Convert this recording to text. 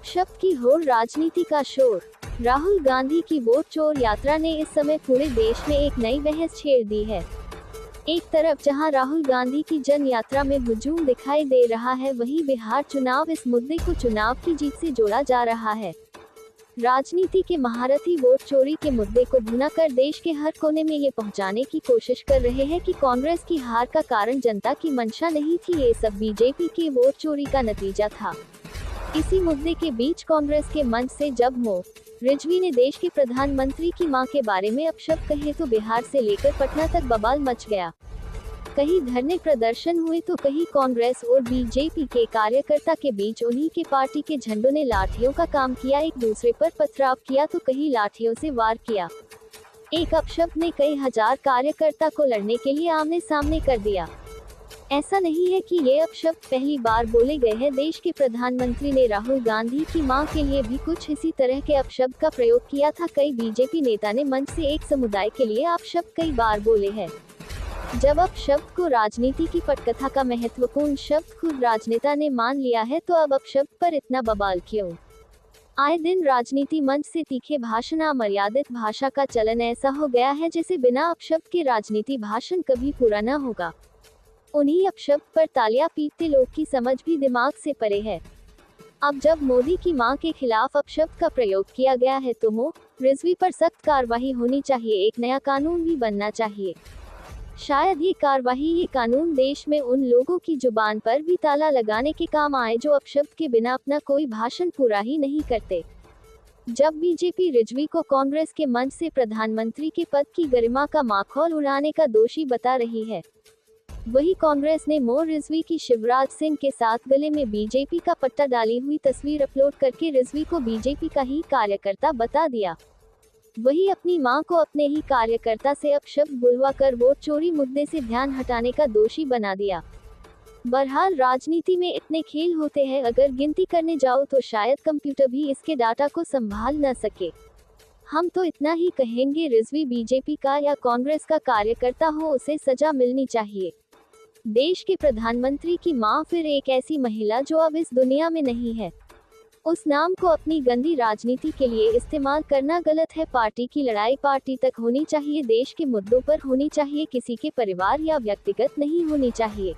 अपशब्द की होड़, राजनीति का शोर। राहुल गांधी की वोट चोर यात्रा ने इस समय पूरे देश में एक नई बहस छेड़ दी है। एक तरफ जहां राहुल गांधी की जन यात्रा में हुजूम दिखाई दे रहा है, वहीं बिहार चुनाव इस मुद्दे को चुनाव की जीत से जोड़ा जा रहा है। राजनीति के महारथी वोट चोरी के मुद्दे को भुना कर देश के हर कोने में ये पहुंचाने की कोशिश कर रहे हैं कि कांग्रेस की हार का कारण जनता की मंशा नहीं थी, ये सब बीजेपी के वोट चोरी का नतीजा था। इसी मुद्दे के बीच कांग्रेस के मंच से जब मो रिजवी ने देश के प्रधानमंत्री की मां के बारे में अपशब्द कहे तो बिहार से लेकर पटना तक बवाल मच गया। कहीं धरने प्रदर्शन हुए तो कहीं कांग्रेस और बीजेपी के कार्यकर्ता के बीच उन्हीं के पार्टी के झंडों ने लाठियों का काम किया, एक दूसरे पर पथराव किया तो कहीं लाठियों से वार किया। एक अपशब्द ने कई हजार कार्यकर्ता को लड़ने के लिए आमने सामने कर दिया। ऐसा नहीं है कि ये अपशब्द पहली बार बोले गए हैं। देश के प्रधानमंत्री ने राहुल गांधी की मां के लिए भी कुछ इसी तरह के अपशब्द का प्रयोग किया था। कई बीजेपी नेता ने मंच से एक समुदाय के लिए अपशब्द कई बार बोले हैं। जब अपशब्द को राजनीति की पटकथा का महत्वपूर्ण शब्द खुद राजनेता ने मान लिया है, तो अब अपशब्द पर इतना बवाल क्यों? आए दिन राजनीति मंच से तीखे भाषण, अमर्यादित भाषा का चलन ऐसा हो गया है जैसे बिना अपशब्द के राजनीति भाषण कभी पूरा न होगा। उन्हीं अपशब्द पर तालियां पीटते लोग की समझ भी दिमाग से परे है। अब जब मोदी की मां के खिलाफ अपशब्द का प्रयोग किया गया है तो मो रिजवी पर सख्त कार्रवाई होनी चाहिए, एक नया कानून भी बनना चाहिए। शायद ये कार्रवाई, ये कानून देश में उन लोगों की जुबान पर भी ताला लगाने के काम आए जो अपशब्द के बिना अपना कोई भाषण पूरा ही नहीं करते। जब बीजेपी रिजवी को कांग्रेस के मंच से प्रधानमंत्री के पद की गरिमा का माखौल उड़ाने का दोषी बता रही है, वही कांग्रेस ने मो रिजवी की शिवराज सिंह के साथ गले में बीजेपी का पट्टा डाली हुई तस्वीर अपलोड करके रिजवी को बीजेपी का ही कार्यकर्ता बता दिया। वही अपनी मां को अपने ही कार्यकर्ता से अपशब्द बुलवा कर वोट चोरी मुद्दे से ध्यान हटाने का दोषी बना दिया। बहरहाल राजनीति में इतने खेल होते हैं, अगर गिनती करने जाओ तो शायद कंप्यूटर भी इसके डाटा को संभाल न सके। हम तो इतना ही कहेंगे, रिजवी बीजेपी का या कांग्रेस का कार्यकर्ता हो, उसे सजा मिलनी चाहिए। देश के प्रधानमंत्री की मां फिर एक ऐसी महिला जो अब इस दुनिया में नहीं है। उस नाम को अपनी गंदी राजनीति के लिए इस्तेमाल करना गलत है। पार्टी की लड़ाई पार्टी तक होनी चाहिए, देश के मुद्दों पर होनी चाहिए, किसी के परिवार या व्यक्तिगत नहीं होनी चाहिए।